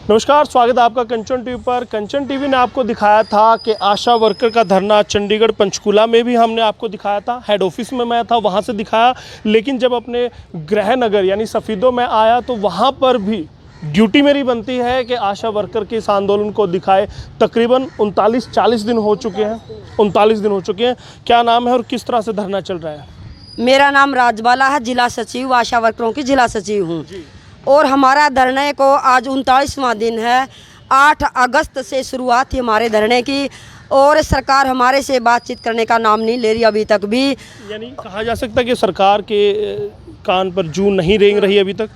नमस्कार, स्वागत है आपका कंचन टीवी पर। कंचन टीवी ने आपको दिखाया था कि आशा वर्कर का धरना चंडीगढ़ पंचकूला में भी हमने आपको दिखाया था। हेड ऑफिस में मैं था, वहाँ से दिखाया। लेकिन जब अपने गृह नगर यानी सफ़ीदों में आया तो वहाँ पर भी ड्यूटी मेरी बनती है कि आशा वर्कर के इस आंदोलन को दिखाए। तकरीबन 39-40 दिन हो चुके हैं। 39 दिन हो चुके हैं। क्या नाम है और किस तरह से धरना चल रहा है? मेरा नाम राजबाला है, जिला सचिव आशा वर्करों की जिला सचिव हूँ। और हमारा धरने को आज 39वां दिन है। 8 अगस्त से शुरुआत थी हमारे धरने की और सरकार हमारे से बातचीत करने का नाम नहीं ले रही अभी तक भी। यानी कहा जा सकता है कि सरकार के कान पर जूं नहीं रेंग रही अभी तक।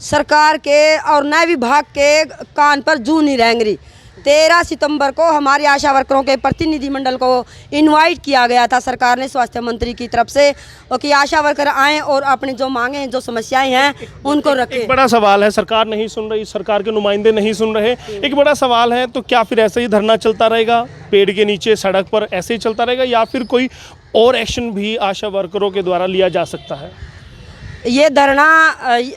सरकार के और न्याय विभाग के कान पर जूं नहीं रेंग रही। 13 सितंबर को हमारे आशा वर्करों के प्रतिनिधिमंडल को इनवाइट किया गया था सरकार ने, स्वास्थ्य मंत्री की तरफ से, और कि आशा वर्कर आएँ और अपनी जो मांगे हैं, जो समस्याएं हैं उनको रखें। एक बड़ा सवाल है, सरकार नहीं सुन रही, सरकार के नुमाइंदे नहीं सुन रहे। एक बड़ा सवाल है, तो क्या फिर ऐसे ही धरना चलता रहेगा, पेड़ के नीचे सड़क पर ऐसे ही चलता रहेगा, या फिर कोई और एक्शन भी आशा वर्करों के द्वारा लिया जा सकता है? ये धरना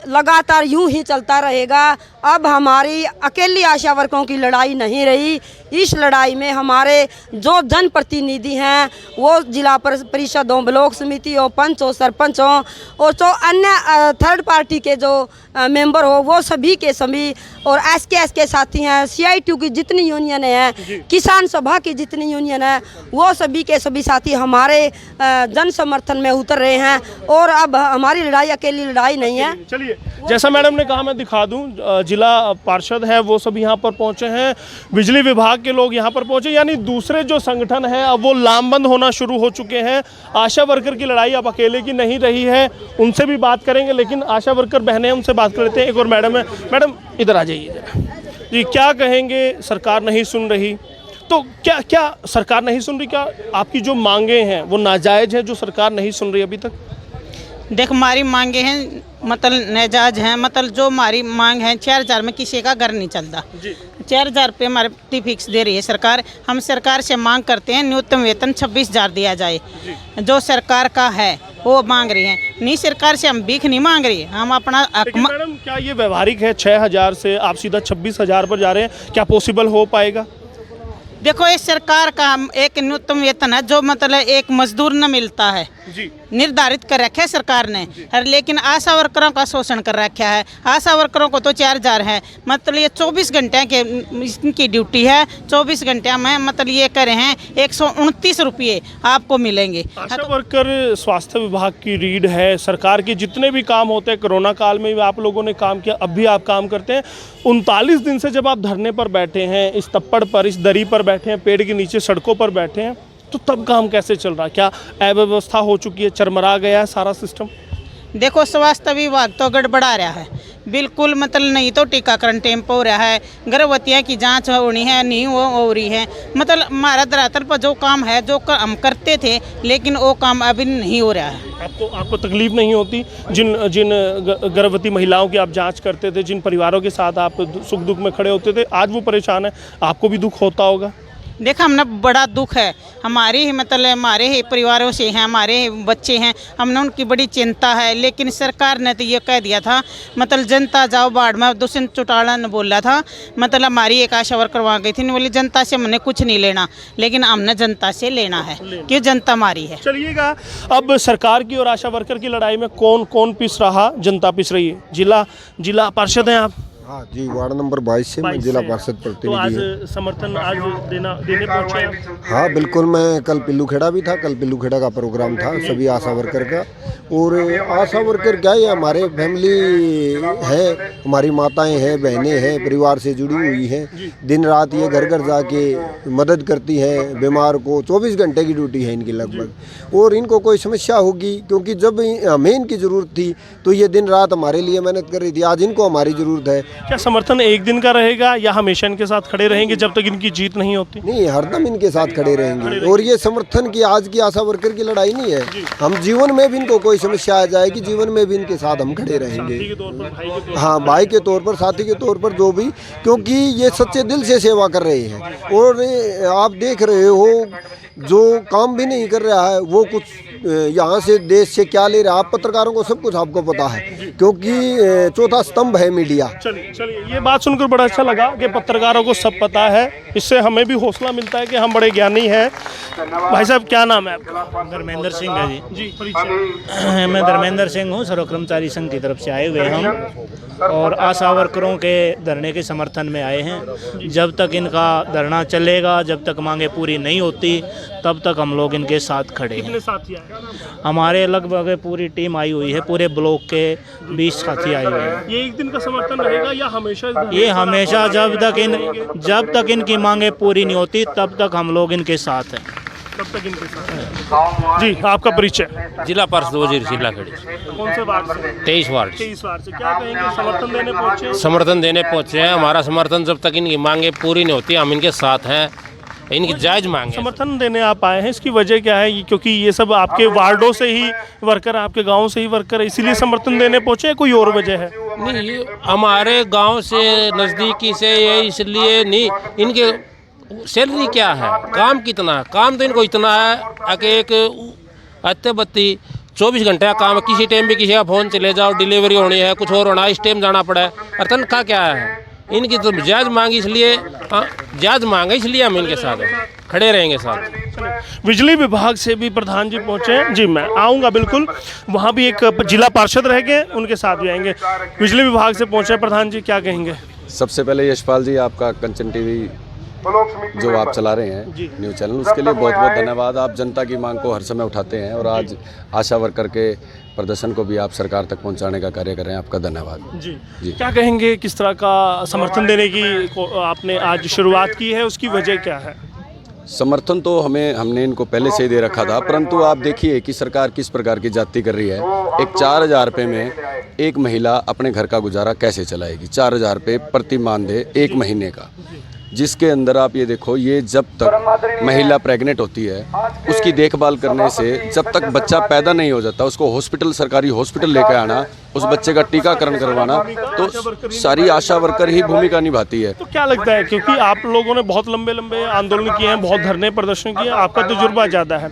लगातार यूं ही चलता रहेगा। अब हमारी अकेली आशा वर्करों की लड़ाई नहीं रही। इस लड़ाई में हमारे जो जनप्रतिनिधि हैं, वो जिला परिषद हो, ब्लॉक समिति हो, पंच हो, सरपंच हो, और जो अन्य थर्ड पार्टी के जो मेंबर हो, वो सभी के सभी, और एस के साथी हैं, CITU की जितनी यूनियन है, किसान सभा की जितनी यूनियन है, वो सभी के सभी साथी हमारे जन समर्थन में उतर रहे हैं। और अब हमारी लड़ाई अकेली लड़ाई नहीं है। चलिए, जैसा मैडम ने कहा मैं दिखा दूं, जिला पार्षद है वो सब यहाँ पर पहुँचे हैं, बिजली विभाग के लोग यहाँ पर पहुँचे, यानी दूसरे जो संगठन है अब वो लामबंद होना शुरू हो चुके हैं। आशा वर्कर की लड़ाई अब अकेले की नहीं रही है। उनसे भी बात करेंगे, लेकिन आशा वर्कर बहनें, उनसे बात कर लेते हैं। एक और मैडम है, मैडम इधर आ जाइए जी। क्या कहेंगे, सरकार नहीं सुन रही तो क्या सरकार नहीं सुन रही? क्या आपकी जो मांगे हैं वो नाजायज़ है जो सरकार नहीं सुन रही अभी तक? देख, हमारी मांगे हैं मतलब नाजायज हैं। मतलब जो हमारी मांग है, 4000 में किसी का घर नहीं चलता। 4000 रुपये हमारे फिक्स दे रही है सरकार। हम सरकार से मांग करते हैं न्यूनतम वेतन 26,000 दिया जाए, जो सरकार का है वो मांग रही है। नहीं, सरकार से हम भीख नहीं मांग रही, हम अपना। मैडम, क्या ये व्यवहारिक है? 6,000 से आप सीधा 26,000 पर जा रहे हैं, क्या पॉसिबल हो पाएगा? देखो, ये सरकार का एक न्यूनतम वेतन है जो मतलब एक मजदूर न मिलता है जी, निर्धारित कर रखा है सरकार ने। लेकिन आशा वर्करों का शोषण कर रखा है। आशा वर्करों को तो 4000 है, मतलब ये 24 घंटे के इनकी ड्यूटी है। 24 घंटे में मतलब ये करे हैं 129 रुपये आपको मिलेंगे। आशा वर्कर स्वास्थ्य विभाग की रीढ़ है। सरकार के जितने भी काम होते हैं, कोरोना काल में भी आप लोगों ने काम किया, अब भी आप काम करते हैं। 39 दिन से जब आप धरने पर बैठे हैं, इस तप्पड़ पर, इस दरी पर बैठे हैं, पेड़ के नीचे सड़कों पर बैठे हैं, तो तब काम कैसे चल रहा है? क्या अव्यवस्था हो चुकी है, चरमरा गया है सारा सिस्टम? देखो, स्वास्थ्य विभाग तो गड़बड़ा रहा है बिल्कुल। मतलब नहीं तो टीकाकरण टेम्पो हो रहा है, गर्भवतियों की जांच होनी है, नहीं वो हो रही है। मतलब हमारा धरातल पर जो काम है, जो हम करते थे, लेकिन वो काम अभी नहीं हो रहा है। आपको तकलीफ नहीं होती? जिन गर्भवती महिलाओं की आप जांच करते थे, जिन परिवारों के साथ आप सुख दुख में खड़े होते थे, आज वो परेशान है, आपको भी दुख होता होगा? देखा, हमने बड़ा दुख है। हमारी ही मतलब हमारे ही परिवारों से हैं, हमारे बच्चे हैं, हमने उनकी बड़ी चिंता है। लेकिन सरकार ने तो ये कह दिया था, मतलब जनता जाओ बाढ़ में। दुष्यंत चौटाला ने बोला था, मतलब हमारी एक आशा वर्कर वहाँ गई थी, बोली जनता से हमने कुछ नहीं लेना, लेकिन हमने जनता से लेना है कि जनता हमारी है। चलिएगा, अब सरकार की और आशा वर्कर की लड़ाई में कौन कौन पिस रहा? जनता पिस रही है। जिला पार्षद हैं आप? हाँ जी, वार्ड नंबर 22 से मैं जिला पार्षद तो प्रतिनिधि आज हूँ। समर्थन आज देने पहुंचे हैं? हाँ बिल्कुल, मैं कल पिल्लू खेड़ा भी था। कल पिल्लू खेड़ा का प्रोग्राम था सभी आशा वर्कर का। और आशा वर्कर क्या है, हमारे फैमिली है, हमारी माताएं हैं, बहनें हैं, परिवार से जुड़ी हुई हैं। दिन रात ये घर घर जाके मदद करती हैं बीमार को। 24 घंटे की ड्यूटी है इनकी लगभग। और इनको कोई समस्या होगी, क्योंकि जब हमें इनकी ज़रूरत थी तो ये दिन रात हमारे लिए मेहनत कर रही थी। आज इनको हमारी ज़रूरत है। क्या समर्थन एक दिन का रहेगा या हमेशा इनके साथ खड़े रहेंगे जब तक इनकी जीत नहीं होती? नहीं, हरदम इनके साथ खड़े रहेंगे। और ये समर्थन की आज की आशा वर्कर की लड़ाई नहीं है। हम जीवन में भी इनको कोई समस्या आ जाएगी, जीवन में भी इनके साथ हम खड़े रहेंगे। हाँ, भाई के तौर पर, साथी के तौर पर, जो भी, क्योंकि ये सच्चे दिल से सेवा कर रहे हैं। और आप देख रहे हो, जो काम भी नहीं कर रहा है वो कुछ यहाँ से देश से क्या ले रहा है। आप पत्रकारों को सब कुछ आपको पता है, क्योंकि चौथा स्तंभ है मीडिया। चलिए, ये बात सुनकर बड़ा अच्छा लगा कि पत्रकारों को सब पता है, इससे हमें भी हौसला मिलता है कि हम बड़े ज्ञानी हैं। भाई साहब, क्या नाम है आपका? धर्मेंद्र सिंह है जी। जी, परिचय। मैं धर्मेंद्र सिंह हूँ, सर्व कर्मचारी संघ की तरफ से आए हुए हम, और आशा वर्करों के धरने के समर्थन में आए हैं। जब तक इनका धरना चलेगा, जब तक मांगे पूरी नहीं होती, तब तक हम लोग इनके साथ खड़े हैं। कितने साथी आए? हमारे लगभग पूरी टीम आई हुई है, पूरे ब्लॉक के 20 साथी आए हुए हैं। ये एक दिन का समर्थन रहेगा या हमेशा इस धरने ये पर हमेशा आप जब तक इनकी मांगे पूरी नहीं होती, तब तक हम लोग इनके साथ हैं। तब तक इनके साथ। जी, आपका परिचय? जिला पार्षद वजीर जिला खड़ी, कौन से वार्ड से? 23 वार्ड। 23 वार्ड से। क्या कहेंगे, समर्थन देने पहुंचे? समर्थन देने पहुंचे हैं। हमारा समर्थन जब तक इनकी मांगे पूरी नहीं होती, हम इनके साथ हैं। इनकी जायज मांगे। समर्थन देने आप आए हैं, इसकी वजह क्या है? क्योंकि ये सब आपके वार्डों से ही वर्कर, आपके गांव से ही वर्कर है, इसीलिए समर्थन देने पहुंचे हैं, कोई और वजह है? नहीं, ये हमारे गांव से नज़दीकी से, ये इसलिए नहीं। इनके सैलरी क्या है, काम कितना है? काम तो इनको इतना है कि एक अत्ते बत्ती 24 घंटे का काम, किसी टाइम भी किसी का फ़ोन चले जाओ, डिलीवरी होनी है, कुछ और होना, इस टाइम जाना पड़ा है। और तनख्वाह क्या है इनकी? तो जायज़ मांग, इसलिए जायज़ मांग है, इसलिए हम इनके साथ हैं, खड़े रहेंगे साथ। बिजली विभाग से भी प्रधान जी पहुंचे हैं। जी, मैं आऊँगा बिल्कुल। वहाँ भी एक जिला पार्षद रह गए, उनके साथ भी आएंगे। बिजली विभाग से पहुंचे प्रधान जी, क्या कहेंगे? सबसे पहले यशपाल जी, आपका कंचन टीवी जो आप चला रहे हैं न्यूज़ चैनल, उसके लिए बहुत बहुत धन्यवाद। आप जनता की मांग को हर समय उठाते हैं, और आज आशा वर्कर के प्रदर्शन को भी आप सरकार तक पहुंचाने का कार्य कर रहे हैं। आपका धन्यवाद। जी, क्या कहेंगे, किस तरह का समर्थन देने की आपने आज शुरुआत की है, उसकी वजह क्या है? समर्थन तो हमने इनको पहले से ही दे रखा था, परंतु आप देखिए कि सरकार किस प्रकार की जाति कर रही है। एक 4000 रुपये में एक महिला अपने घर का गुजारा कैसे चलाएगी? 4000 रुपये प्रति मानदेय 1 महीने का, जिसके अंदर आप ये देखो, ये जब तक महिला प्रेग्नेंट होती है, उसकी देखभाल करने से जब तक बच्चा पैदा नहीं हो जाता, उसको हॉस्पिटल, सरकारी हॉस्पिटल लेकर आना, उस बच्चे का टीकाकरण करवाना, तो सारी आशा वर्कर ही भूमिका निभाती है। तो क्या लगता है, क्योंकि आप लोगों ने बहुत लंबे लंबे आंदोलन किए हैं, बहुत धरने प्रदर्शन किए हैं, आपका तजुर्बा ज़्यादा है,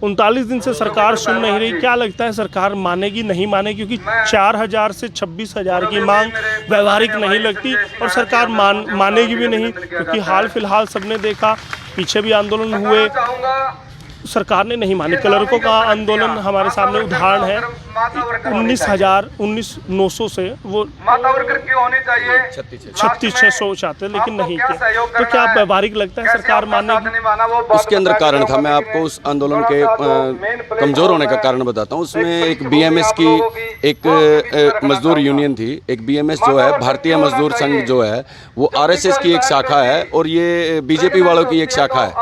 39 दिन से सरकार सुन नहीं रही, क्या लगता है सरकार मानेगी नहीं मानेगी? क्योंकि 4000 से 26,000 की मांग व्यवहारिक नहीं लगती, और सरकार मानेगी भी नहीं, क्योंकि हाल फिलहाल सबने देखा, पीछे भी आंदोलन हुए, सरकार ने नहीं मानी। क्लर्कों का आंदोलन हमारे सामने उदाहरण है, 19,900 से वो 36,600 चाहते, लेकिन नहीं किया। तो क्या व्यवहारिक लगता है सरकार मानेगी? उसके अंदर कारण था, मैं आपको उस आंदोलन के कमज़ोर होने का कारण बताता हूँ। उसमें एक BMS की एक मजदूर यूनियन थी। एक BMS जो है, भारतीय मजदूर संघ जो है, वो RSS की एक शाखा है, और ये BJP वालों की एक शाखा है।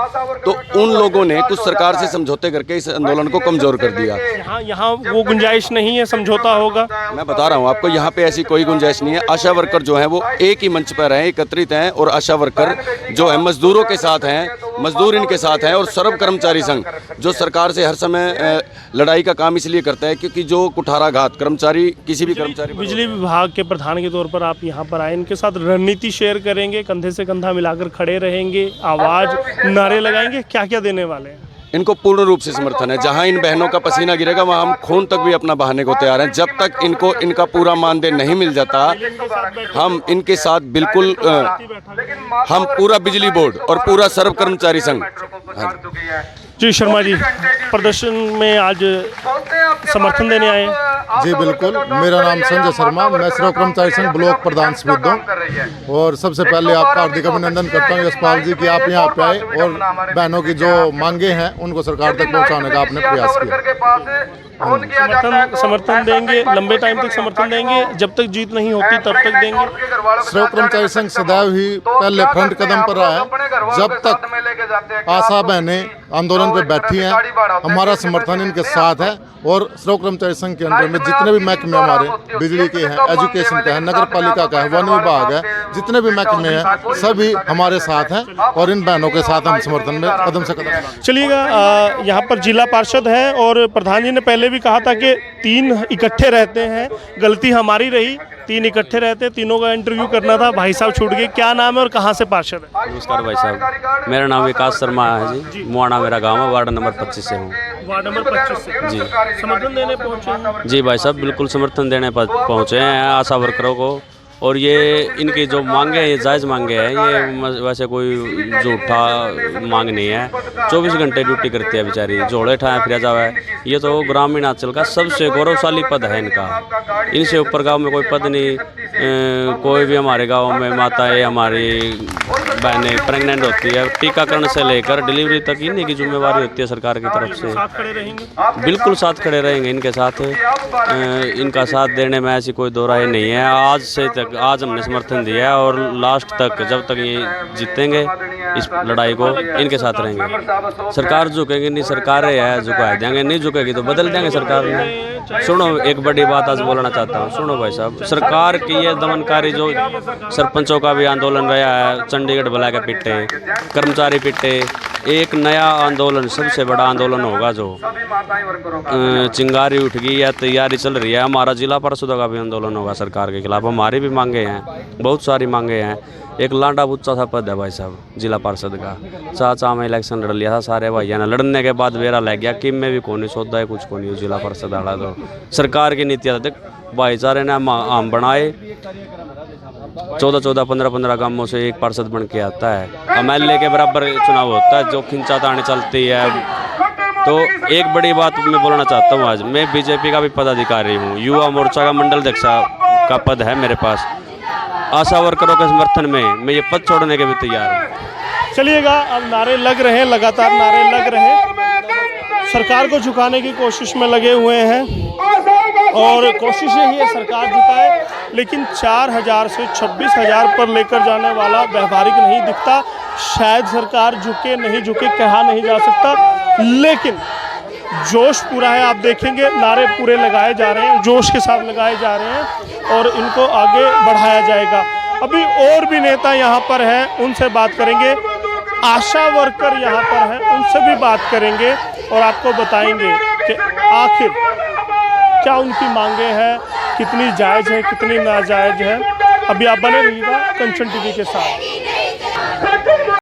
तो उन लोगों ने कुछ सरकार से समझौते करके इस आंदोलन को कमज़ोर कर दिया। यहाँ वो गुंजाइश नहीं है, समझौता होगा। मैं बता रहा हूँ आपको, यहाँ पे ऐसी कोई गुंजाइश नहीं है। आशा वर्कर जो हैं वो एक ही मंच पर हैं, एकत्रित हैं, और आशा वर्कर जो है मजदूरों के साथ हैं, मजदूर इनके साथ हैं। और सर्व कर्मचारी संघ जो सरकार से हर समय लड़ाई का काम इसलिए करता है, क्योंकि जो कुठाराघात कर्मचारी, किसी भी कर्मचारी, बिजली विभाग के प्रधान के तौर पर आप यहाँ पर आए, इनके साथ रणनीति शेयर करेंगे, कंधे से कंधा मिलाकर खड़े रहेंगे, आवाज़, नारे लगाएंगे, क्या क्या देने वाले हैं? इनको पूर्ण रूप से समर्थन है। जहां इन बहनों का पसीना गिरेगा, वहां हम खून तक भी अपना बहाने को तैयार हैं। जब तक इनको इनका पूरा मानदेय नहीं मिल जाता, हम इनके साथ बिल्कुल हम पूरा बिजली बोर्ड और पूरा सर्व कर्मचारी संघ। जी शर्मा जी, प्रदर्शन में आज समर्थन देने आए? जी बिल्कुल, मेरा नाम संजय शर्मा, मैं सर्व कर्मचारी संघ ब्लॉक प्रधान स्मित हूँ। और सबसे पहले आपका हार्दिक अभिनंदन करता हूँ यशपाल जी कि आप यहाँ पे आए और बहनों की जो मांगे हैं उनको सरकार तक पहुँचाने का आपने प्रयास किया। समर्थन देंगे, लंबे टाइम तक समर्थन देंगे, जब तक जीत नहीं होती तब तक देंगे। सर्व कर्मचारी संघ सदैव ही पहले फ्रंट कदम पर रहा है। जब तक आशा बहनें आंदोलन पे बैठी हैं, हमारा समर्थन इनके साथ है। और सर्व कर्मचारी संघ के अंदर में जितने भी महकमे हमारे बिजली के हैं, एजुकेशन का है, नगर पालिका का है, वन विभाग है, जितने भी महकमे हैं सभी हमारे साथ हैं, और इन बहनों के साथ हम समर्थन में कदम से कदम। चलिएगा, यहाँ पर जिला पार्षद है, और प्रधान जी ने पहले भी कहा था कि 3 इकट्ठे रहते हैं, गलती हमारी रही, 3 इकट्ठे रहते, तीनों का इंटरव्यू करना था, भाई साहब छूट गए। क्या नाम है और कहाँ से पार्षद है? नमस्कार भाई साहब, मेरा नाम विकास शर्मा है जी, मुआना मेरा गांव है, वार्ड नंबर 25 से हूँ। वार्ड नंबर 25 से जी। समर्थन देने पहुँचे हैं? जी भाई साहब, बिल्कुल समर्थन देने पहुँचे हैं आशा वर्करों को, और ये इनकी जो मांगे हैं ये जायज़ मांगे हैं, ये वैसे कोई झूठा मांग नहीं है। 24 घंटे ड्यूटी करती है बेचारी, जोड़े ठाए फिर जावा है। ये तो ग्रामीण अंचल का सबसे गौरवशाली पद है इनका। इनसे ऊपर गांव में कोई पद नहीं। कोई भी हमारे गांव में माताएं, हमारी बहनें प्रेग्नेंट होती है, टीकाकरण से लेकर डिलीवरी तक इन्हीं की जिम्मेवारी होती है सरकार की तरफ से। साथ खड़े रहेंगे, बिल्कुल साथ खड़े रहेंगे इनके साथ। इनका साथ देने में ऐसी कोई दो राय नहीं है। आज हमने समर्थन दिया है और लास्ट तक जब तक ये जीतेंगे इस लड़ाई को इनके साथ रहेंगे। सरकार झुकेगी नहीं, सरकार है झुका देंगे, नहीं झुकेगी तो बदल देंगे सरकार में। सुनो, एक बड़ी बात आज बोलना चाहता हूँ, सुनो भाई साहब, सरकार की ये दमनकारी जो सरपंचों का भी आंदोलन रहा है, चंडीगढ़ बुला के पिटे, कर्मचारी पिटे, एक नया आंदोलन, सबसे बड़ा आंदोलन होगा जो चिंगारी उठ गई है, तैयारी चल रही है। हमारा जिला परिषद का भी आंदोलन होगा सरकार के खिलाफ। हमारी भी मांगे हैं, बहुत सारी मांगे हैं। एक लांडा बुच्चा सा पद है भाई साहब जिला पार्षद का। चाचा में इलेक्शन लड़ लिया था, सारे भैया ने लड़ने के बाद बेरा लग गया कि मैं भी कौन नहीं सौदा है, कुछ को नहीं। जिला पार्षद वाला तो सरकार की नीतियाँ देख भाईचारे ने हम बनाए। 14-14, 15-15 गांवों से एक पार्षद बन के आता है। MLA के बराबर चुनाव होता है, जो खिंचातानी चलती है। तो एक बड़ी बात मैं बोलना चाहता हूँ, आज मैं बीजेपी का भी पदाधिकारी हूँ, युवा मोर्चा का मंडल अध्यक्ष का पद है मेरे पास। आशा वर्करों के समर्थन में मैं ये पद छोड़ने के भी तैयार हूँ। चलिएगा, अब नारे लग रहे हैं, लगातार नारे लग रहे हैं, सरकार को झुकाने की कोशिश में लगे हुए हैं और कोशिश यही है सरकार झुकाए, लेकिन 4000 से 26,000 पर लेकर जाने वाला व्यवहारिक नहीं दिखता। शायद सरकार झुके नहीं झुके कहा नहीं जा सकता, लेकिन जोश पूरा है। आप देखेंगे नारे पूरे लगाए जा रहे हैं, जोश के साथ लगाए जा रहे हैं और इनको आगे बढ़ाया जाएगा। अभी और भी नेता यहाँ पर हैं, उनसे बात करेंगे। आशा वर्कर यहाँ पर हैं, उनसे भी बात करेंगे और आपको बताएंगे कि आखिर क्या उनकी मांगे हैं, कितनी जायज़ है, कितनी नाजायज़ है। अभी आप बने रहिएगा कंचन टीवी के साथ।